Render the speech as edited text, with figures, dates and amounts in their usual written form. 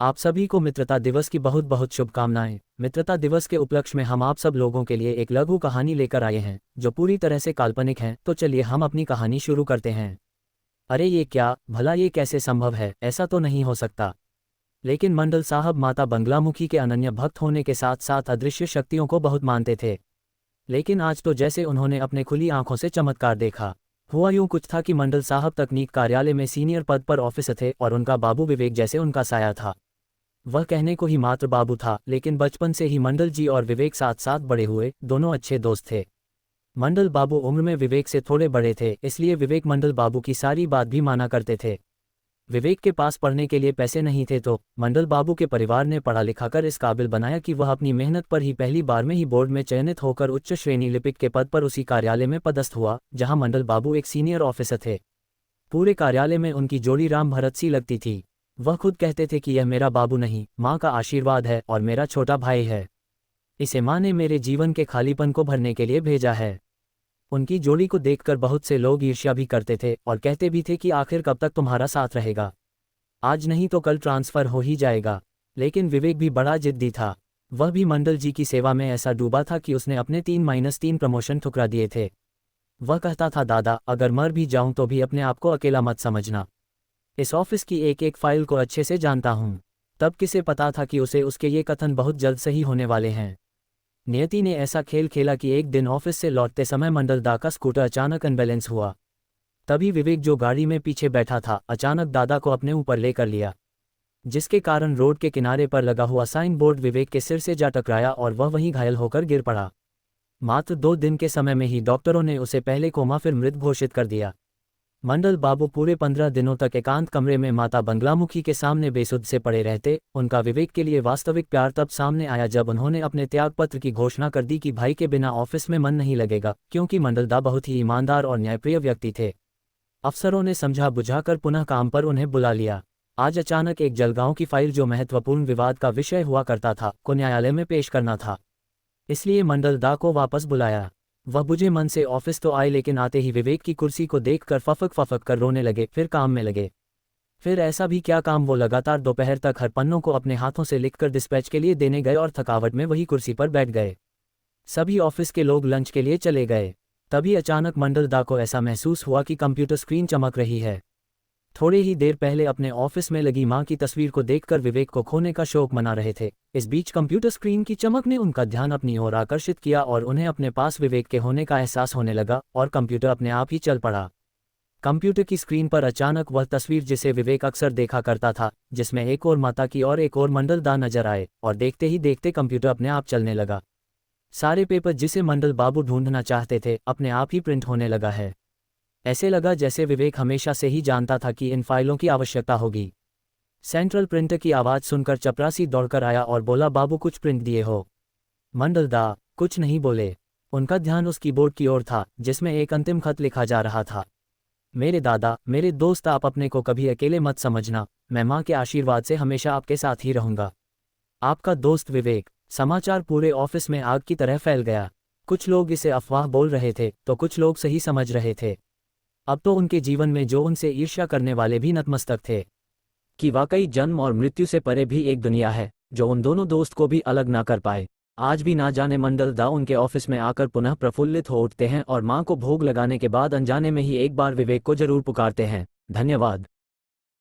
आप सभी को मित्रता दिवस की बहुत बहुत शुभकामनाएं। मित्रता दिवस के उपलक्ष्य में हम आप सब लोगों के लिए एक लघु कहानी लेकर आए हैं जो पूरी तरह से काल्पनिक है। तो चलिए हम अपनी कहानी शुरू करते हैं। अरे ये क्या, भला ये कैसे संभव है? ऐसा तो नहीं हो सकता। लेकिन मंडल साहब माता बंगलामुखी के अनन्य भक्त होने के साथ साथ अदृश्य शक्तियों को बहुत मानते थे। लेकिन आज तो जैसे उन्होंने अपने खुली आंखों से चमत्कार देखा। हुआ यूं कुछ था कि मंडल साहब तकनीक कार्यालय में सीनियर पद पर ऑफिसर थे और उनका बाबू विवेक जैसे उनका साया था। वह कहने को ही मात्र बाबू था, लेकिन बचपन से ही मंडल जी और विवेक साथ साथ बड़े हुए, दोनों अच्छे दोस्त थे। मंडल बाबू उम्र में विवेक से थोड़े बड़े थे, इसलिए विवेक मंडल बाबू की सारी बात भी माना करते थे। विवेक के पास पढ़ने के लिए पैसे नहीं थे तो मंडल बाबू के परिवार ने पढ़ा लिखा कर इस काबिल बनाया कि वह अपनी मेहनत पर ही पहली बार में ही बोर्ड में चयनित होकर उच्च श्रेणी लिपिक के पद पर उसी कार्यालय में पदस्थ हुआ जहां मंडल बाबू एक सीनियर ऑफिसर थे। पूरे कार्यालय में उनकी जोड़ी राम भरत सी लगती थी। वह खुद कहते थे कि यह मेरा बाबू नहीं, माँ का आशीर्वाद है और मेरा छोटा भाई है। इसे माँ ने मेरे जीवन के खालीपन को भरने के लिए भेजा है। उनकी जोड़ी को देखकर बहुत से लोग ईर्ष्या भी करते थे और कहते भी थे कि आखिर कब तक तुम्हारा साथ रहेगा, आज नहीं तो कल ट्रांसफ़र हो ही जाएगा। लेकिन विवेक भी बड़ा जिद्दी था। वह भी मंडल जी की सेवा में ऐसा डूबा था कि उसने अपने 3-3 प्रमोशन ठुकरा दिए थे। वह कहता था, दादा अगर मर भी जाऊं तो भी अपने आप को अकेला मत समझना। इस ऑफिस की एक एक फाइल को अच्छे से जानता हूं। तब किसे पता था कि उसे उसके ये कथन बहुत जल्द सही होने वाले हैं। नियति ने ऐसा खेल खेला कि एक दिन ऑफिस से लौटते समय मंडल दा का स्कूटर अचानक अनबैलेंस हुआ। तभी विवेक जो गाड़ी में पीछे बैठा था अचानक दादा को अपने ऊपर लेकर लिया, जिसके कारण रोड के किनारे पर लगा हुआ साइन बोर्ड विवेक के सिर से जा टकराया और वह वहीं घायल होकर गिर पड़ा। मात्र 2 दिन के समय में ही डॉक्टरों ने उसे पहले कोमा फिर मृत घोषित कर दिया। मंडल बाबू पूरे 15 दिनों तक एकांत कमरे में माता बंगलामुखी के सामने बेसुध से पड़े रहते। उनका विवेक के लिए वास्तविक प्यार तब सामने आया जब उन्होंने अपने त्यागपत्र की घोषणा कर दी कि भाई के बिना ऑफिस में मन नहीं लगेगा, क्योंकि मंडल दा बहुत ही ईमानदार और न्यायप्रिय व्यक्ति थे। अफसरों ने समझा बुझाकर पुनः काम पर उन्हें बुला लिया। आज अचानक एक जलगांव की फाइल जो महत्वपूर्ण विवाद का विषय हुआ करता था को न्यायालय में पेश करना था, इसलिए मंडल दा को वापस बुलाया। वह बुझे मन से ऑफिस तो आए, लेकिन आते ही विवेक की कुर्सी को देखकर फफक कर रोने लगे, फिर काम में लगे। फिर ऐसा भी क्या काम, वो लगातार दोपहर तक हर पन्नों को अपने हाथों से लिखकर डिस्पैच के लिए देने गए और थकावट में वही कुर्सी पर बैठ गए। सभी ऑफिस के लोग लंच के लिए चले गए। तभी अचानक मंडल दा को ऐसा महसूस हुआ कि कंप्यूटर स्क्रीन चमक रही है। थोड़े ही देर पहले अपने ऑफिस में लगी मां की तस्वीर को देखकर विवेक को खोने का शोक मना रहे थे। इस बीच कंप्यूटर स्क्रीन की चमक ने उनका ध्यान अपनी ओर आकर्षित किया और उन्हें अपने पास विवेक के होने का एहसास होने लगा और कंप्यूटर अपने आप ही चल पड़ा। कंप्यूटर की स्क्रीन पर अचानक वह तस्वीर जिसे विवेक अक्सर देखा करता था, जिसमें एक और माता की और एक और मंडल दा नजर आए, और देखते ही देखते कंप्यूटर अपने आप चलने लगा। सारे पेपर जिसे मंडल बाबू ढूंढना चाहते थे अपने आप ही प्रिंट होने लगा है। ऐसे लगा जैसे विवेक हमेशा से ही जानता था कि इन फाइलों की आवश्यकता होगी। सेंट्रल प्रिंटर की आवाज़ सुनकर चपरासी दौड़कर आया और बोला, बाबू कुछ प्रिंट दिए हो? मंडल दा कुछ नहीं बोले। उनका ध्यान उस कीबोर्ड की ओर था जिसमें एक अंतिम खत लिखा जा रहा था। मेरे दादा, मेरे दोस्त, आप अपने को कभी अकेले मत समझना। मैं माँ के आशीर्वाद से हमेशा आपके साथ ही रहूँगा। आपका दोस्त विवेक। समाचार पूरे ऑफिस में आग की तरह फैल गया। कुछ लोग इसे अफवाह बोल रहे थे तो कुछ लोग सही समझ रहे थे। अब तो उनके जीवन में जो उनसे ईर्ष्या करने वाले भी नतमस्तक थे कि वाकई जन्म और मृत्यु से परे भी एक दुनिया है जो उन दोनों दोस्त को भी अलग ना कर पाए। आज भी ना जाने मंडल दा उनके ऑफिस में आकर पुनः प्रफुल्लित हो उठते हैं और मां को भोग लगाने के बाद अनजाने में ही एक बार विवेक को जरूर पुकारते हैं। धन्यवाद।